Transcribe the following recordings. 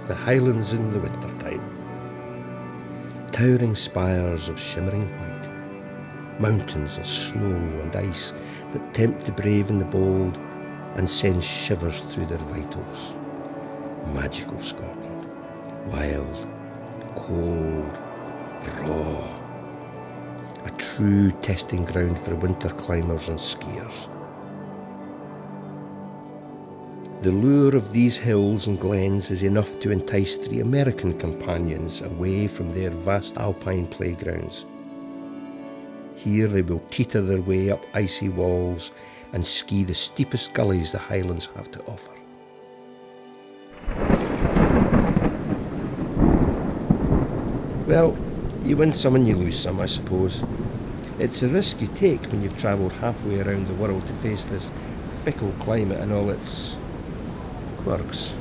the highlands in the winter time. Towering spires of shimmering white, mountains of snow and ice that tempt the brave and the bold and send shivers through their vitals. Magical Scotland, wild, cold, raw. A true testing ground for winter climbers and skiers. The lure of these hills and glens is enough to entice 3 American companions away from their vast alpine playgrounds. Here they will teeter their way up icy walls and ski the steepest gullies the Highlands have to offer. Well, you win some and you lose some, I suppose. It's a risk you take when you've travelled halfway around the world to face this fickle climate and all its quirks.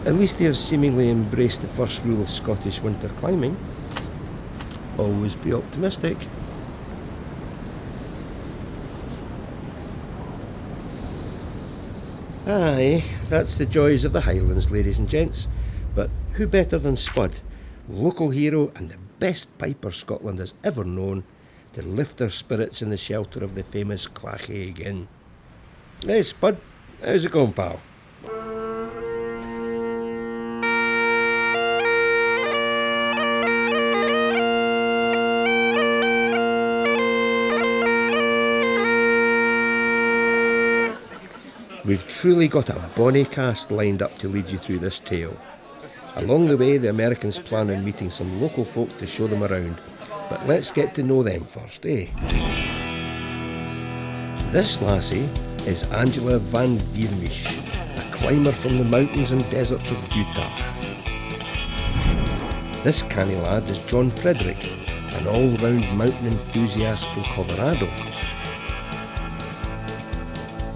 At least they have seemingly embraced the first rule of Scottish winter climbing. Always be optimistic. Aye, that's the joys of the Highlands, ladies and gents. But who better than Spud, local hero and the best piper Scotland has ever known, to lift their spirits in the shelter of the famous Clachaig Inn. Hey Spud, how's it going, pal? We've truly got a bonny cast lined up to lead you through this tale. Along the way, the Americans plan on meeting some local folk to show them around, but let's get to know them first, eh? This lassie is Angela van Viermisch, a climber from the mountains and deserts of Utah. This canny lad is John Frederick, an all-round mountain enthusiast from Colorado.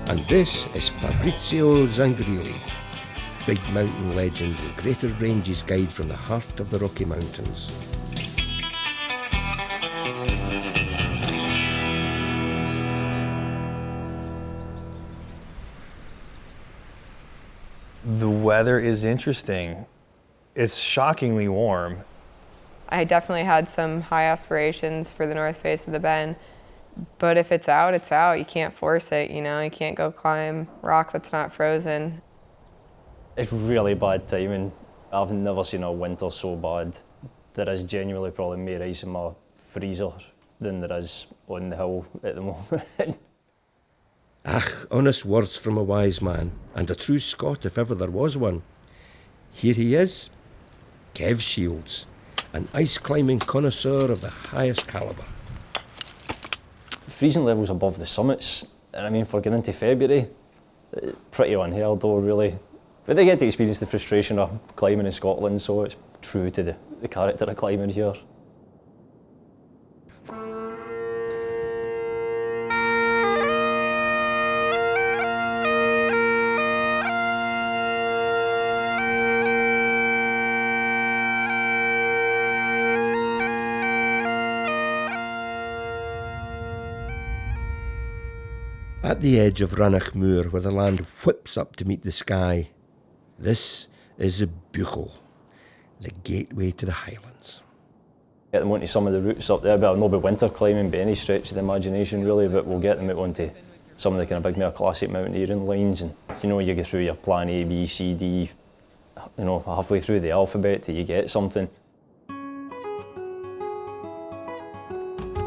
And this is Fabrizio Zangrilli, big mountain legend and Greater Ranges guide from the heart of the Rocky Mountains. The weather is interesting. It's shockingly warm. I definitely had some high aspirations for the north face of the Ben, but if it's out, it's out. You can't force it, you know? You can't go climb rock that's not frozen. It's really bad timing. I've never seen a winter so bad. There is genuinely probably more ice in my freezer than there is on the hill at the moment. Ach, honest words from a wise man, and a true Scot if ever there was one. Here he is, Kev Shields, an ice climbing connoisseur of the highest calibre. Freezing levels above the summits, and I mean for getting into February, pretty unheard of really. But they get to experience the frustration of climbing in Scotland, so it's true to the character of climbing here. At the edge of Ranach Moor, where the land whips up to meet the sky, this is the Buchel, the gateway to the Highlands. Get them onto some of the routes up there, but it'll not be winter climbing by any stretch of the imagination really, but we'll get them out onto some of the kind of big more classic mountaineering lines, and you know, you go through your plan A, B, C, D, you know, halfway through the alphabet till you get something.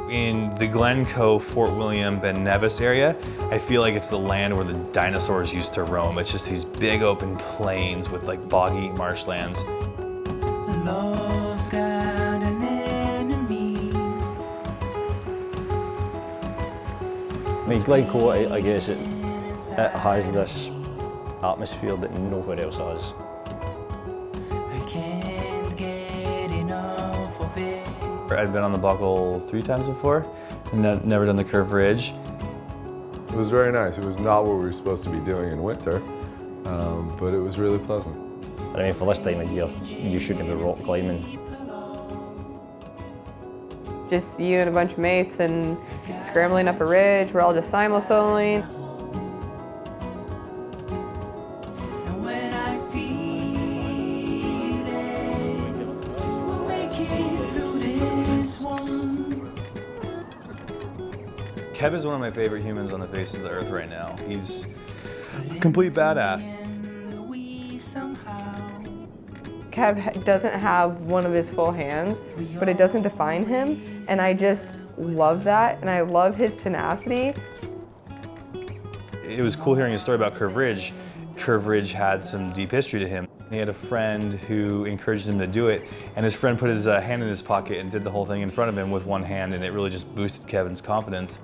In the Glencoe, Fort William, Ben Nevis area, I feel like it's the land where the dinosaurs used to roam. It's just these big open plains with like boggy marshlands. Love's got an enemy. I mean, Glencoe, I guess it has this atmosphere that nowhere else has. I can't get enough of it. I'd been on the buckle 3 times before and never done the curved ridge. It was very nice. It was not what we were supposed to be doing in winter, but it was really pleasant. I mean, for this time of year, you shouldn't be rock climbing. Just you and a bunch of mates and scrambling up a ridge. We're all just simul-soloing. And when I feel Kev is one of my favorite humans on the face of the earth right now. He's a complete badass. Kev doesn't have one of his full hands, but it doesn't define him, and I just love that, and I love his tenacity. It was cool hearing a story about Curve Ridge. Curve Ridge had some deep history to him. He had a friend who encouraged him to do it, and his friend put his hand in his pocket and did the whole thing in front of him with one hand, and it really just boosted Kevin's confidence,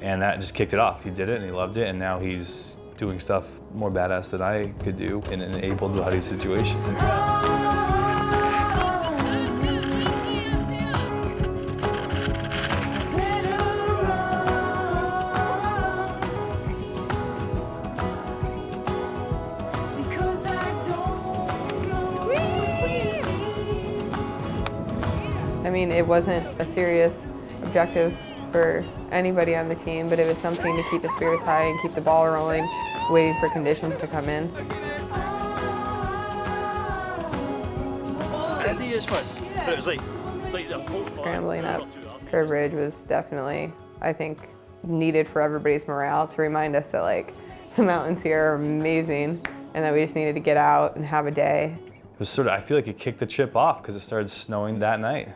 and that just kicked it off. He did it, and he loved it, and now he's doing stuff more badass than I could do in an able-bodied situation. I mean, it wasn't a serious objective for anybody on the team, but it was something to keep the spirits high and keep the ball rolling, waiting for conditions to come in. Scrambling up Curve Ridge was definitely, I think, needed for everybody's morale to remind us that like the mountains here are amazing and that we just needed to get out and have a day. It was sort of, I feel like it kicked the trip off because it started snowing that night.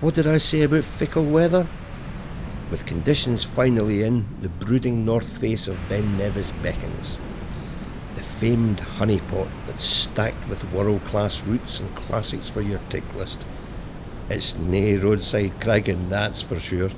What did I say about fickle weather? With conditions finally in, the brooding north face of Ben Nevis beckons. The famed honeypot that's stacked with world-class routes and classics for your tick list. It's nae roadside cragging, that's for sure.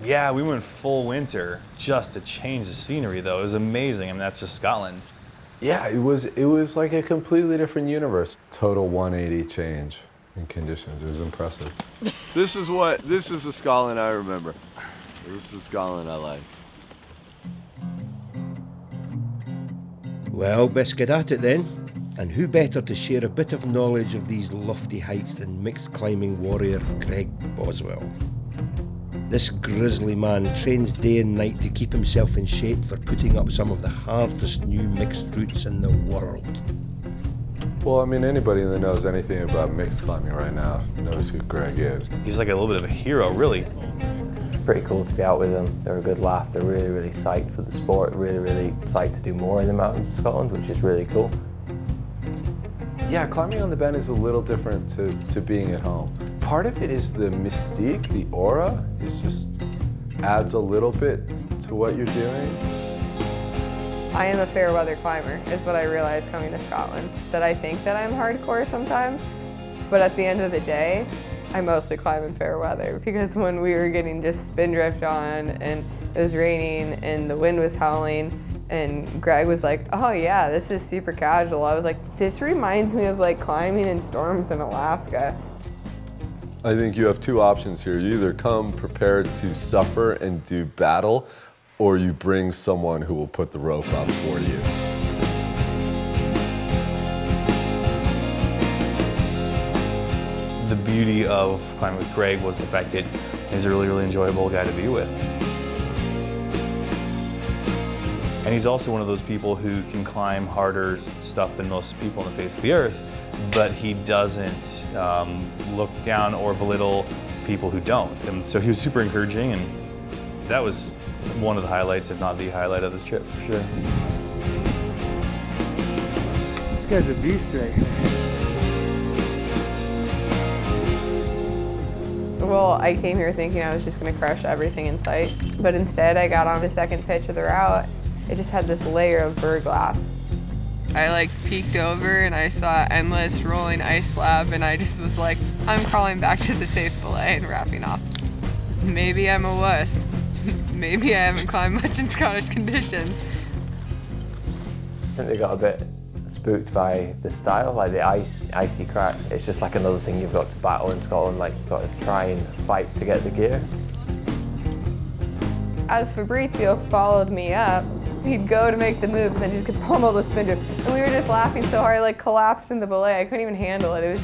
Yeah, we went full winter just to change the scenery though. It was amazing. I mean, that's just Scotland. Yeah, it was like a completely different universe. Total 180 change in conditions. It was impressive. This is the Scotland I remember. This is Scotland I like. Well, best get at it then. And who better to share a bit of knowledge of these lofty heights than mixed climbing warrior Greg Boswell. This grizzly man trains day and night to keep himself in shape for putting up some of the hardest new mixed routes in the world. Well, I mean, anybody that knows anything about mixed climbing right now knows who Greg is. He's like a little bit of a hero, really. Pretty cool to be out with them. They're a good laugh. They're really, really psyched for the sport. Really, really psyched to do more in the mountains of Scotland, which is really cool. Yeah, climbing on the Ben is a little different to being at home. Part of it is the mystique, the aura, is just adds a little bit to what you're doing. I am a fair weather climber, is what I realized coming to Scotland. That I think that I'm hardcore sometimes, but at the end of the day, I mostly climb in fair weather because when we were getting just spin drift on and it was raining and the wind was howling and Greg was like, oh yeah, this is super casual. I was like, this reminds me of like climbing in storms in Alaska. I think you have two options here. You either come prepared to suffer and do battle, or you bring someone who will put the rope up for you. The beauty of climbing with Greg was the fact that he's a really, really enjoyable guy to be with. And he's also one of those people who can climb harder stuff than most people on the face of the earth, but he doesn't look down or belittle people who don't. And so he was super encouraging, and that was one of the highlights, if not the highlight of the trip, for sure. This guy's a beast right here. Well, I came here thinking I was just going to crush everything in sight, but instead I got on the second pitch of the route. It just had this layer of burglass. I like peeked over and I saw endless rolling ice slab and I just was like, I'm crawling back to the safe belay and wrapping off. Maybe I'm a wuss. Maybe I haven't climbed much in Scottish conditions. I think they got a bit spooked by the style, like the icy cracks. It's just like another thing you've got to battle in Scotland, like you've got to try and fight to get the gear. As Fabrizio followed me up, He'd go to make the move, and then just get pummeled with spin drift. And we were just laughing so hard, I like collapsed in the belay. I couldn't even handle it. It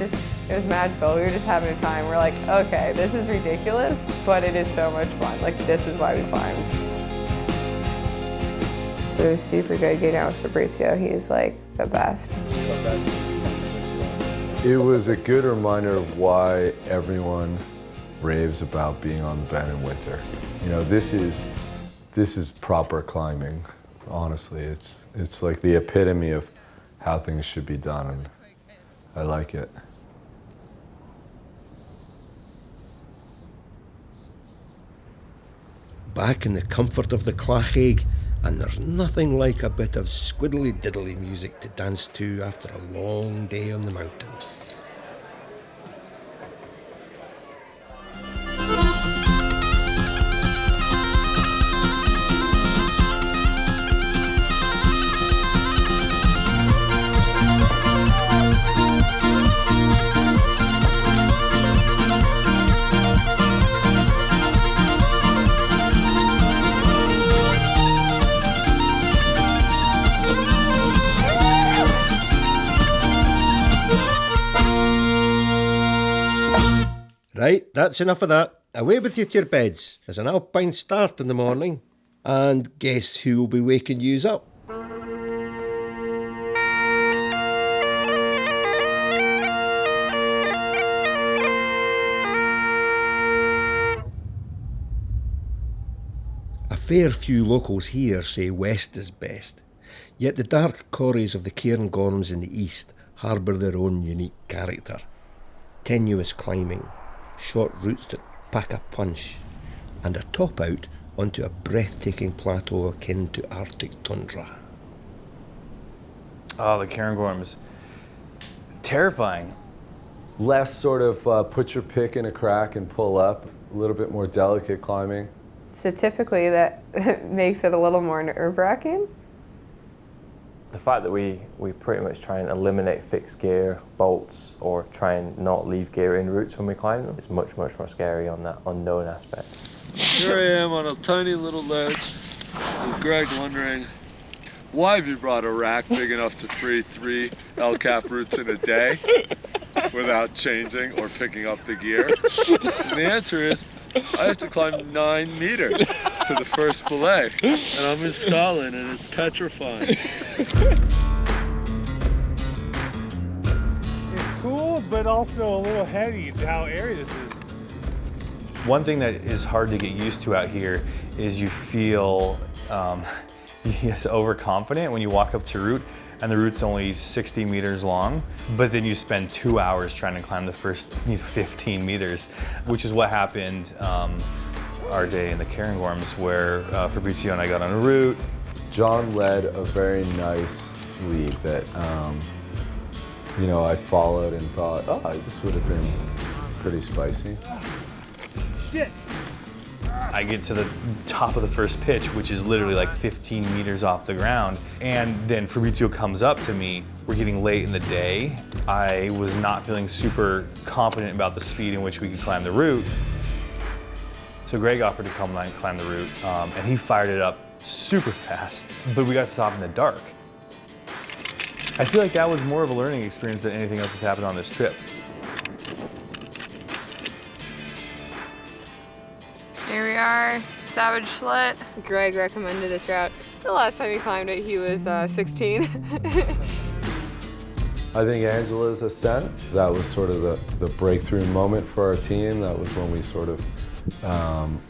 was magical. We were just having a time. We're like, okay, this is ridiculous, but it is so much fun. Like, this is why we climb. It was super good getting out with Fabrizio. He's like the best. It was a good reminder of why everyone raves about being on the Ben in winter. You know, this is proper climbing. Honestly, it's like the epitome of how things should be done, and I like it. Back in the comfort of the Clachaig, and there's nothing like a bit of squiddly diddly music to dance to after a long day on the mountains. Right, that's enough of that. Away with you to your beds. There's an alpine start in the morning. And guess who will be waking yous up? A fair few locals here say west is best. Yet the dark corries of the Cairngorms in the east harbour their own unique character. Tenuous climbing, short routes that pack a punch, and a top out onto a breathtaking plateau akin to Arctic tundra. Oh, the Cairngorms. Terrifying. Less sort of put your pick in a crack and pull up, a little bit more delicate climbing. So typically that makes it a little more nerve-wracking. The fact that we pretty much try and eliminate fixed gear, bolts, or try and not leave gear in routes when we climb them, it's much, much more scary on that unknown aspect. Here I am on a tiny little ledge with Greg wondering, why have you brought a rack big enough to free 3 El-Cap routes in a day without changing or picking up the gear? And the answer is, I have to climb 9 meters to the first belay, and I'm in Scotland and it's petrifying. It's cool, but also a little heady to how airy this is. One thing that is hard to get used to out here is you feel overconfident when you walk up to route and the route's only 60 meters long, but then you spend 2 hours trying to climb the first 15 meters, which is what happened our day in the Cairngorms, where Fabrizio and I got on a route. John led a very nice lead that, you know, I followed and thought, oh, this would have been pretty spicy. Shit! I get to the top of the first pitch, which is literally like 15 meters off the ground. And then Fabrizio comes up to me. We're getting late in the day. I was not feeling super confident about the speed in which we could climb the route. So Greg offered to come and climb the route, and he fired it up super fast, but we got stopped in the dark. I feel like that was more of a learning experience than anything else that's happened on this trip. Here we are, Savage Slit. Greg recommended this route. The last time he climbed it, he was 16. I think Angela's ascent, that was sort of the breakthrough moment for our team. That was when we sort of,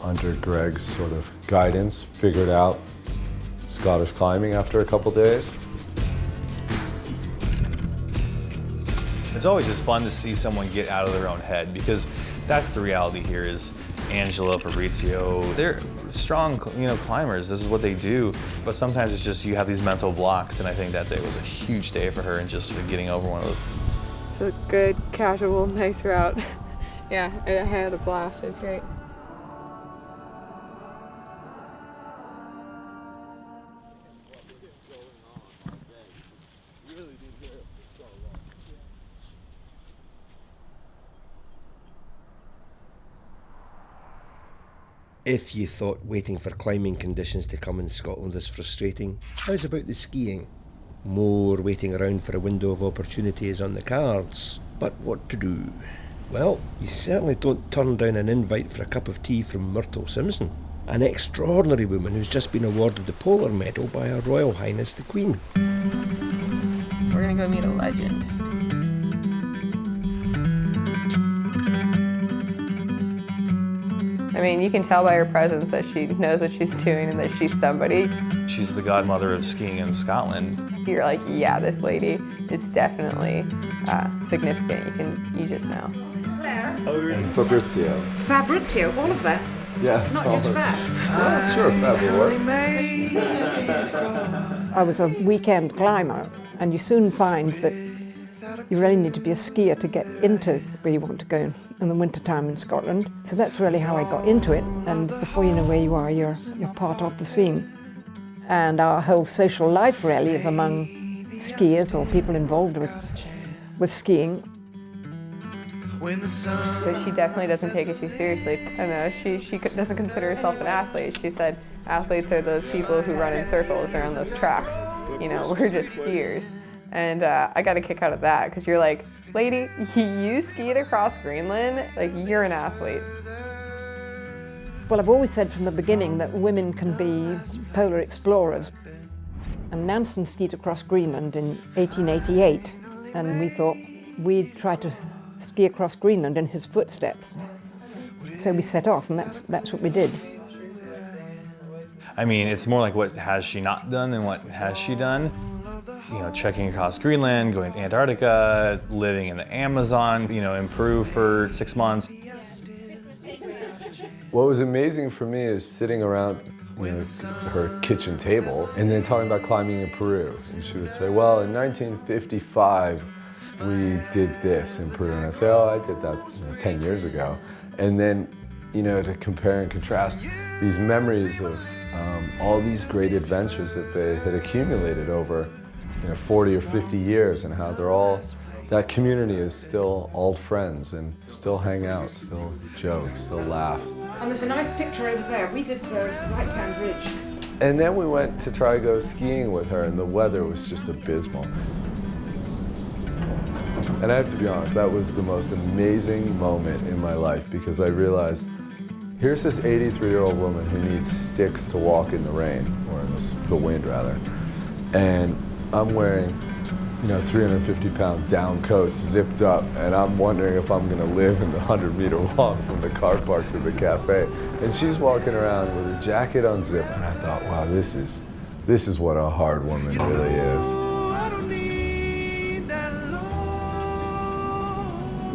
under Greg's sort of guidance, figured out Scottish climbing after a couple days. It's always just fun to see someone get out of their own head, because that's the reality here is Angela, Fabrizio, they're strong, climbers. This is what they do. But sometimes it's just you have these mental blocks, and I think that day was a huge day for her and just sort of getting over one of those. It's a good, casual, nice route. Yeah, I had a blast. It was great. If you thought waiting for climbing conditions to come in Scotland is frustrating, how's about the skiing? More waiting around for a window of opportunity is on the cards. But what to do? Well, you certainly don't turn down an invite for a cup of tea from Myrtle Simpson, an extraordinary woman who's just been awarded the Polar Medal by Her Royal Highness the Queen. We're gonna go meet a legend. I mean, you can tell by her presence that she knows what she's doing and that she's somebody. She's the godmother of skiing in Scotland. You're like, yeah, this lady is definitely significant. You just know. And Fabrizio. Fabrizio, all of that. Yeah, Not just Fab. Well, sure, Fab will work. I was a weekend climber, and you soon find that you really need to be a skier to get into where you want to go in the wintertime in Scotland. So that's really how I got into it, and before you know where you are, you're part of the scene. And our whole social life really is among skiers or people involved with skiing. But she definitely doesn't take it too seriously. I don't know, she doesn't consider herself an athlete. She said athletes are those people who run in circles around those tracks. You know, we're just skiers. And I got a kick out of that, because you're like, lady, you skied across Greenland, like you're an athlete. Well, I've always said from the beginning that women can be polar explorers. And Nansen skied across Greenland in 1888, and we thought we'd try to ski across Greenland in his footsteps. So we set off, and that's what we did. I mean, it's more like what has she not done than what has she done. You know, trekking across Greenland, going to Antarctica, living in the Amazon, you know, in Peru for 6 months. What was amazing for me is sitting around her kitchen table and then talking about climbing in Peru. And she would say, well, in 1955, we did this in Peru. And I'd say, oh, I did that 10 years ago. And then, you know, to compare and contrast these memories of all these great adventures that they had accumulated over 40 or 50 years, and how they're all, that community is still old friends and still hang out, still joke, still laugh. And there's a nice picture over there. We did the right-hand ridge. And then we went to try to go skiing with her, and the weather was just abysmal. And I have to be honest, that was the most amazing moment in my life, because I realized, here's this 83-year-old woman who needs sticks to walk in the rain, or in the wind rather. And I'm wearing 350-pound down coats zipped up, and I'm wondering if I'm gonna live in the 100-meter walk from the car park to the cafe. And she's walking around with her jacket unzipped, and I thought, wow, this is what a hard woman really is.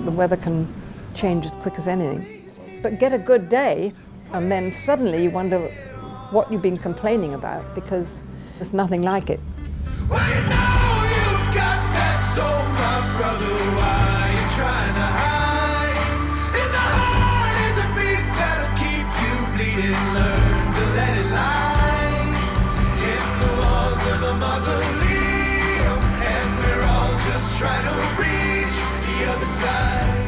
The weather can change as quick as anything. But get a good day, and then suddenly you wonder what you've been complaining about, because there's nothing like it. Well, you know you've got that soul, my brother. Why you trying to hide? In the heart is a beast that'll keep you bleeding. Learn to let it lie. In the walls of a mausoleum, and we're all just trying to reach the other side.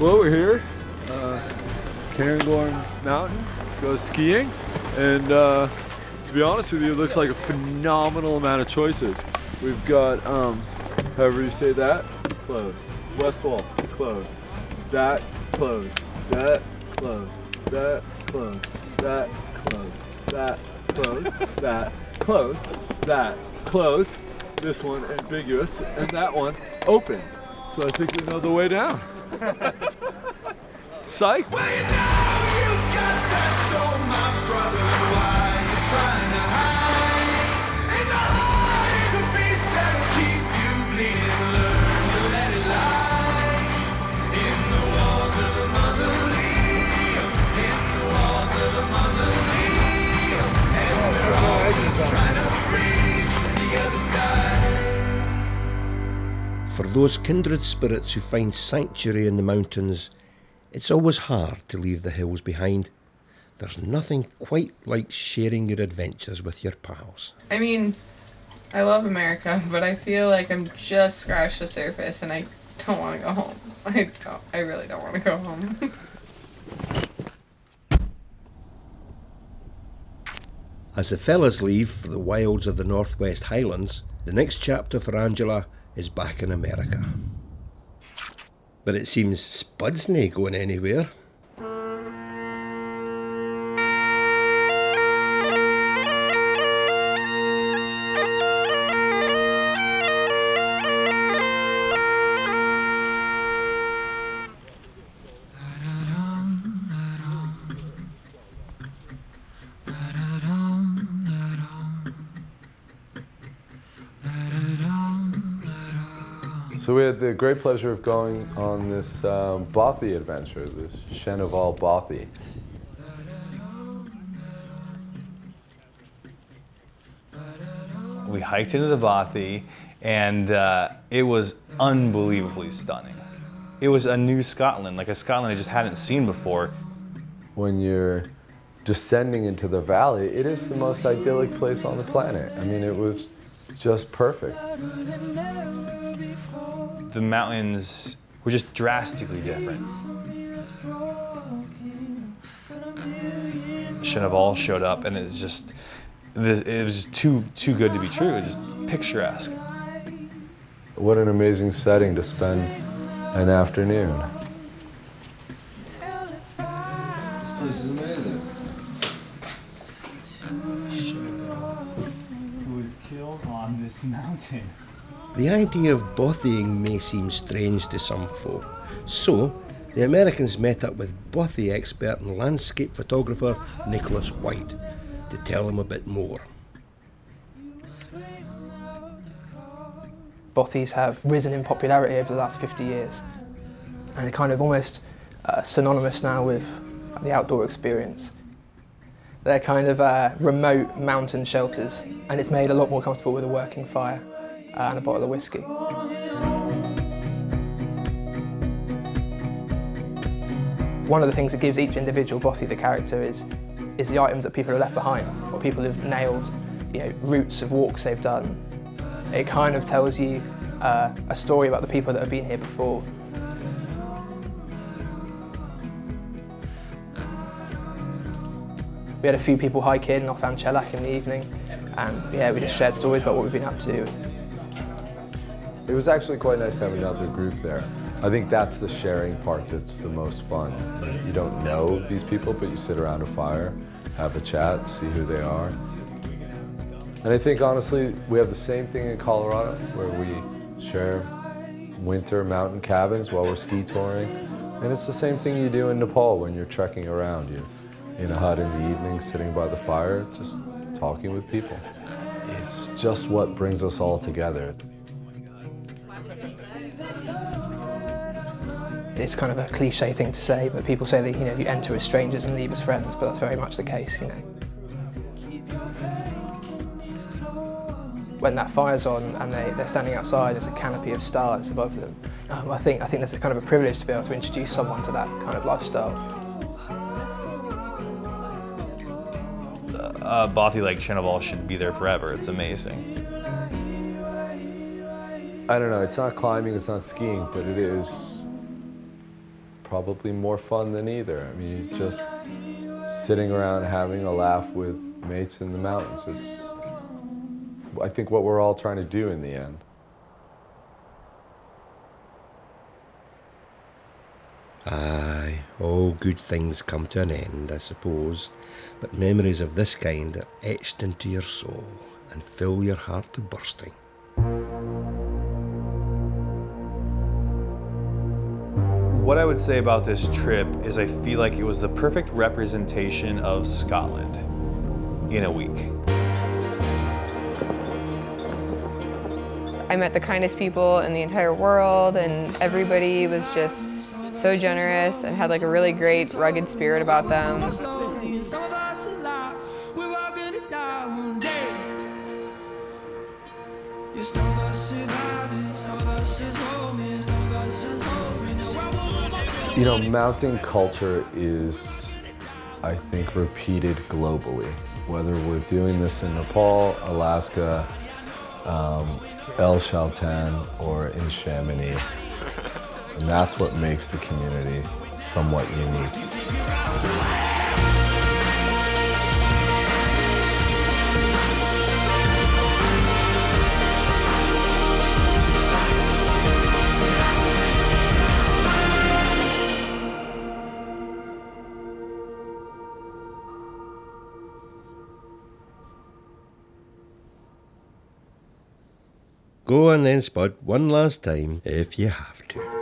Well, we're here, Cairngorms Mountain, go skiing, and to be honest with you, it looks like a phenomenal amount of choices. We've got, however you say that, closed. West wall, closed. That, closed. That, closed. That, closed. That, closed. That, closed. That, closed. That, closed. This one ambiguous, and that one open. So I think we know the way down. Psych. Well, you know you've got that soul, my brother. Why you trying to hide? In the heart is a beast that'll keep you bleeding. Learn to let it lie. In the walls of a mausoleum. In the walls of a mausoleum. And we're all just trying to reach the other side. For those kindred spirits who find sanctuary in the mountains, it's always hard to leave the hills behind. There's nothing quite like sharing your adventures with your pals. I mean, I love America, but I feel like I'm just scratched the surface and I don't want to go home. I really don't want to go home. As the fellas leave for the wilds of the northwest Highlands, the next chapter for Angela is back in America. But it seems Spud's nae going anywhere. So we had the great pleasure of going on this Bothy adventure, this Chenaval Bothy. We hiked into the Bothy, and it was unbelievably stunning. It was a new Scotland, like a Scotland I just hadn't seen before. When you're descending into the valley, it is the most idyllic place on the planet. I mean, it was just perfect. The mountains were just drastically different. Chenaval showed up, and it was just too good to be true. It was just picturesque. What an amazing setting to spend an afternoon. This place is amazing. Who was killed on this mountain? The idea of bothying may seem strange to some folk, so the Americans met up with Bothy expert and landscape photographer Nicholas White to tell them a bit more. Bothys have risen in popularity over the last 50 years, and they're kind of almost synonymous now with the outdoor experience. They're kind of remote mountain shelters, and it's made a lot more comfortable with a working fire and a bottle of whiskey. One of the things that gives each individual Bothy the character is the items that people have left behind, or people have nailed, routes of walks they've done. It kind of tells you a story about the people that have been here before. We had a few people hike in off Aonach in the evening, and we just shared stories about what we've been up to. It was actually quite nice to have another group there. I think that's the sharing part that's the most fun. You don't know these people, but you sit around a fire, have a chat, see who they are. And I think honestly, we have the same thing in Colorado, where we share winter mountain cabins while we're ski touring. And it's the same thing you do in Nepal when you're trekking around. You're in a hut in the evening, sitting by the fire, just talking with people. It's just what brings us all together. It's kind of a cliche thing to say, but people say that you enter as strangers and leave as friends, but that's very much the case. When that fire's on and they're standing outside, there's a canopy of stars above them. I think that's a kind of a privilege to be able to introduce someone to that kind of lifestyle. Bothy like Chenaval should be there forever. It's amazing. I don't know, it's not climbing, it's not skiing, but it is probably more fun than either. I mean, just sitting around having a laugh with mates in the mountains. It's, I think, what we're all trying to do in the end. Aye, all good things come to an end, I suppose, but memories of this kind are etched into your soul and fill your heart to bursting. What I would say about this trip is I feel like it was the perfect representation of Scotland in a week. I met the kindest people in the entire world, and everybody was just so generous and had like a really great rugged spirit about them. You know, mountain culture is, I think, repeated globally. Whether we're doing this in Nepal, Alaska, El Chalten, or in Chamonix. And that's what makes the community somewhat unique. Go on then, Spud, one last time, if you have to.